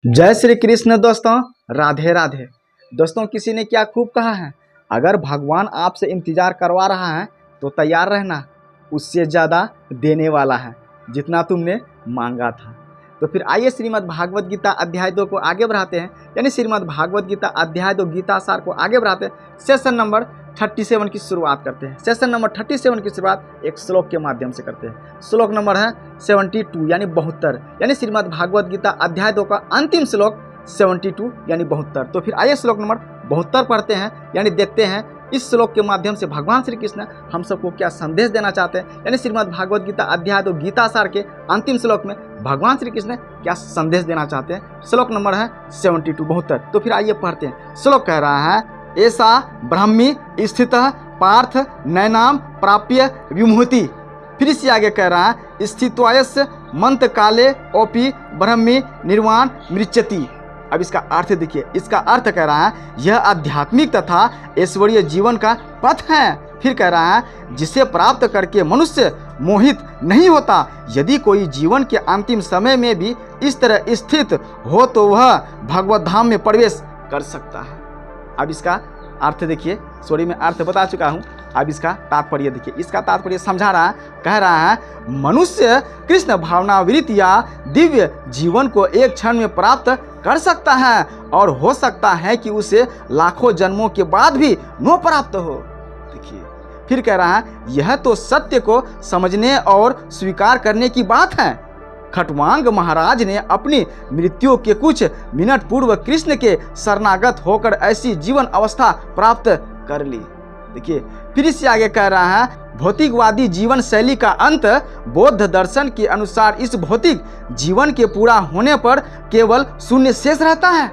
जय श्री कृष्ण दोस्तों, राधे राधे। दोस्तों, किसी ने क्या खूब कहा है, अगर भगवान आपसे इंतजार करवा रहा है तो तैयार रहना, उससे ज़्यादा देने वाला है जितना तुमने मांगा था। तो फिर आइए श्रीमद् भागवत गीता अध्याय 2 को आगे बढ़ाते हैं, यानी श्रीमद् भागवत गीता अध्याय 2 गीता सार को आगे बढ़ाते हैं। सेशन नंबर 37 की शुरुआत करते हैं। सेशन नंबर 37 की शुरुआत एक श्लोक के माध्यम से करते हैं। श्लोक नंबर है 72 यानी 72, यानी श्रीमद् भागवत गीता अध्याय 2 का अंतिम श्लोक 72 यानी 72। तो फिर आइए श्लोक नंबर 72 पढ़ते हैं, यानी देखते हैं इस श्लोक के माध्यम से भगवान श्री कृष्ण हम सबको क्या संदेश देना चाहते हैं। यानी श्रीमद् भागवत गीता अध्याय 2 गीता सार के अंतिम श्लोक में भगवान श्री कृष्ण क्या संदेश देना चाहते हैं। श्लोक नंबर है 72 72। तो फिर आइए पढ़ते हैं। श्लोक कह रहा है, ऐसा ब्रह्मी स्थित पार्थ नैनाम प्राप्य विमुहति। फिर इससे आगे कह रहा है, स्थित्वायस मंत्र काले ओपी ब्रह्मी निर्वाण मृच्छति। अब इसका अर्थ देखिए, इसका अर्थ कह रहा है यह आध्यात्मिक तथा ऐश्वर्य जीवन का पथ है। फिर कह रहा है जिसे प्राप्त करके मनुष्य मोहित नहीं होता। यदि कोई जीवन के अंतिम समय में भी इस तरह स्थित हो तो वह भगवत धाम में प्रवेश कर सकता है। अब इसका अर्थ देखिए, सॉरी मैं अर्थ बता चुका हूँ, अब इसका तात्पर्य देखिए। इसका तात्पर्य समझा रहा है, कह रहा है मनुष्य कृष्ण भावनावृत्त या दिव्य जीवन को एक क्षण में प्राप्त कर सकता है और हो सकता है कि उसे लाखों जन्मों के बाद भी न प्राप्त हो। देखिए फिर कह रहा है यह तो सत्य को समझने और स्वीकार करने की बात है। खटवांग महाराज ने अपनी मृत्यु के कुछ मिनट पूर्व कृष्ण के शरणागत होकर ऐसी जीवन अवस्था प्राप्त कर ली। देखिए फिर इससे आगे कह रहा है भौतिकवादी जीवन शैली का अंत बौद्ध दर्शन के अनुसार इस भौतिक जीवन के पूरा होने पर केवल शून्य शेष रहता है।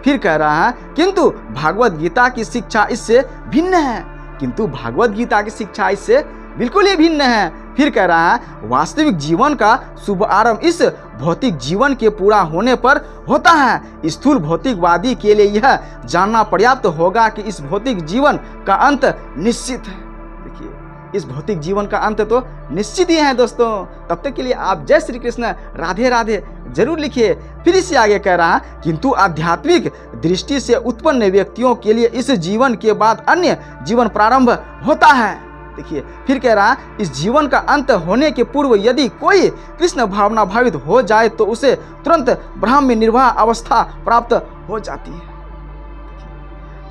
फिर कह रहा है किंतु भागवत गीता की शिक्षा इससे भिन्न है। किंतु भागवत गीता की शिक्षा इससे बिल्कुल ही भिन्न है। फिर कह रहा है वास्तविक जीवन का शुभ आरंभ इस भौतिक जीवन के पूरा होने पर होता है। स्थूल भौतिकवादी के लिए यह जानना पर्याप्त होगा कि इस भौतिक जीवन का अंत निश्चित है। देखिए इस भौतिक जीवन का अंत तो निश्चित ही है दोस्तों। तब तक के लिए आप जय श्री कृष्ण राधे राधे जरूर लिखिए। फिर इससे आगे कह रहा है किंतु आध्यात्मिक दृष्टि से उत्पन्न व्यक्तियों के लिए इस जीवन के बाद अन्य जीवन प्रारंभ होता है। देखिए फिर कह रहा है इस जीवन का अंत होने के पूर्व यदि कोई कृष्ण भावना भावित हो जाए तो उसे तुरंत ब्रह्म निर्वाह अवस्था प्राप्त हो जाती है।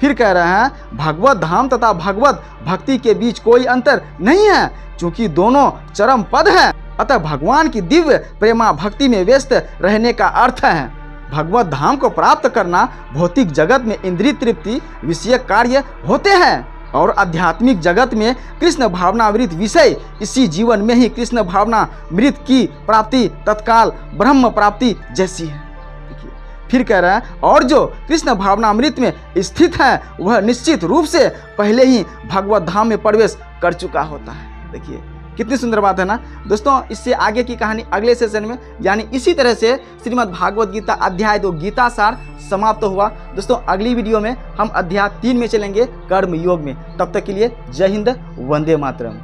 फिर कह रहे हैं भगवत धाम तथा भगवत भक्ति के बीच कोई अंतर नहीं है, क्योंकि दोनों चरम पद हैं। अतः भगवान की दिव्य प्रेमा भक्ति में व्यस्त रहने का अर्थ है। भगवत धाम को प्राप्त करना भौतिक जगत में इंद्रिय तृप्ति विषयक कार्य होते हैं और आध्यात्मिक जगत में कृष्ण भावनामृत विषय इसी जीवन में ही कृष्ण भावनामृत की प्राप्ति तत्काल ब्रह्म प्राप्ति जैसी है। देखिए फिर कह रहा है और जो कृष्ण भावनामृत में स्थित है वह निश्चित रूप से पहले ही भगवत धाम में प्रवेश कर चुका होता है। देखिए कितनी सुंदर बात है ना दोस्तों। इससे आगे की कहानी अगले सेशन में, यानी इसी तरह से श्रीमद् भागवत गीता अध्याय 2 गीता सार समाप्त हुआ। दोस्तों अगली वीडियो में हम अध्याय 3 में चलेंगे कर्म योग में। तब तक के लिए जय हिंद, वंदे मातरम।